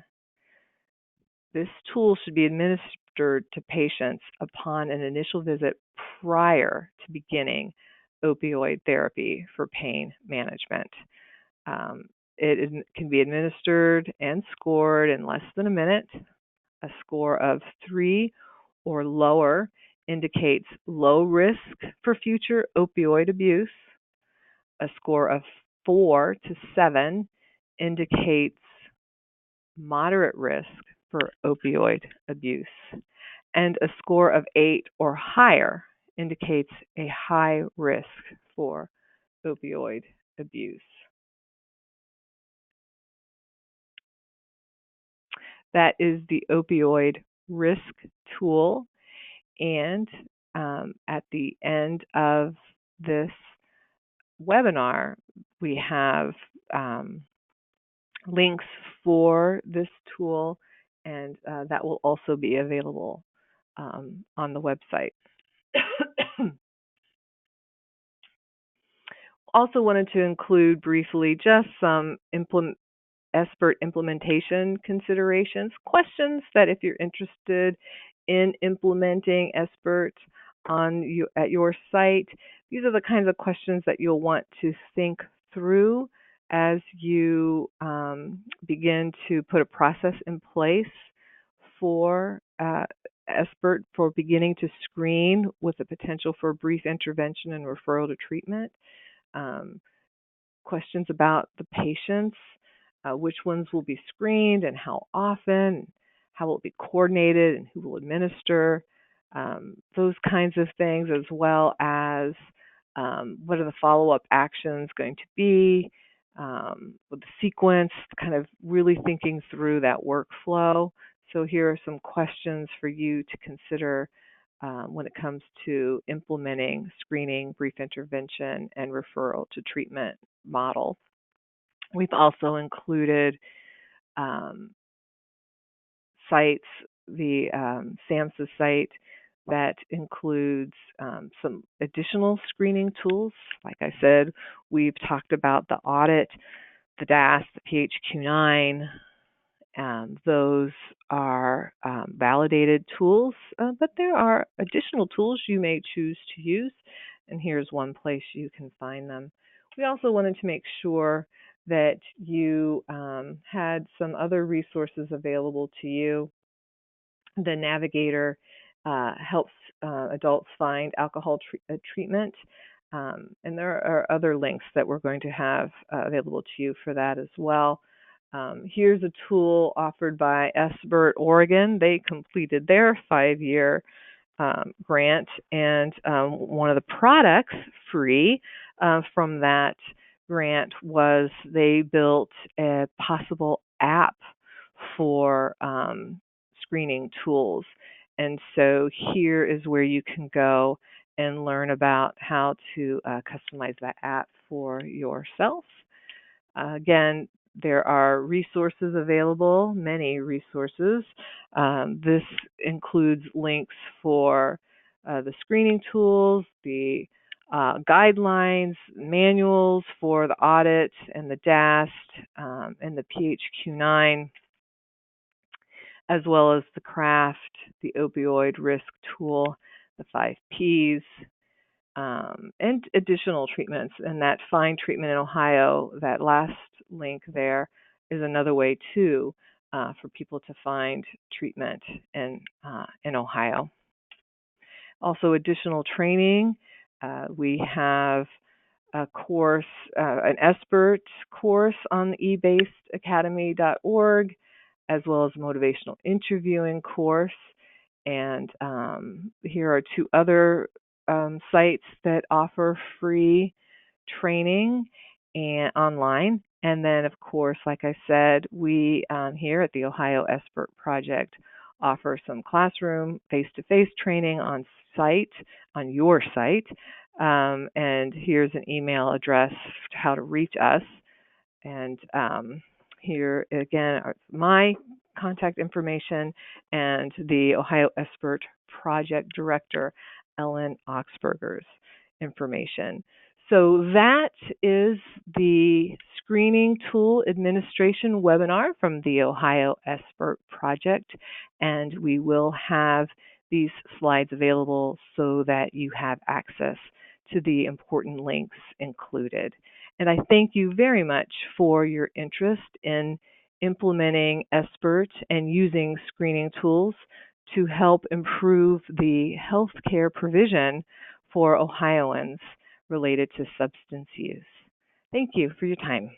Speaker 1: This tool should be administered to patients upon an initial visit prior to beginning opioid therapy for pain management. It can be administered and scored in less than a minute. A score of 3 or lower indicates low risk for future opioid abuse. A score of 4 to 7 indicates moderate risk for opioid abuse. And a score of 8 or higher indicates a high risk for opioid abuse. That is the opioid risk tool. And at the end of this webinar, we have links for this tool, and that will also be available on the website. Also wanted to include briefly just some SBIRT implementation considerations, questions that if you're interested in implementing SBIRT at your site, these are the kinds of questions that you'll want to think through as you begin to put a process in place for SBIRT for beginning to screen with the potential for brief intervention and referral to treatment. Questions about the patients, which ones will be screened and how often, how will it be coordinated and who will administer, those kinds of things, as well as what are the follow-up actions going to be, with the sequence, kind of really thinking through that workflow. So here are some questions for you to consider when it comes to implementing screening, brief intervention, and referral to treatment model. We've also included sites, the SAMHSA site that includes some additional screening tools. Like I said, we've talked about the Audit, the DAS, the PHQ-9. Those are validated tools, but there are additional tools you may choose to use, and here's one place you can find them. We also wanted to make sure that you had some other resources available to you. The Navigator helps adults find alcohol treatment, and there are other links that we're going to have available to you for that as well. Here's a tool offered by SBIRT Oregon. They completed their 5-year grant, and one of the products free from that grant was they built a possible app for screening tools. And so here is where you can go and learn about how to customize that app for yourself. Again, there are resources available, many resources. This includes links for the screening tools, the guidelines, manuals for the Audit and the DAS and the PHQ-9, as well as the CRAFT, the opioid risk tool, the 5 Ps, and additional treatments. And that Find Treatment in Ohio, that last link there, is another way too for people to find treatment in Ohio. Also, additional training. We have a course, an SBIRT course on ebasedacademy.org, as well as a motivational interviewing course. And here are 2 other sites that offer free training and online. And then, of course, like I said, we here at the Ohio SBIRT Project offer some classroom face-to-face training on your site, And here's an email address to how to reach us. And here again are my contact information and the Ohio SBIRT project director, Ellen Oxberger's information. So that is the Screening Tool Administration webinar from the Ohio SBIRT project, and we will have these slides available so that you have access to the important links included. And I thank you very much for your interest in implementing SBIRT and using screening tools to help improve the healthcare provision for Ohioans related to substance use. Thank you for your time.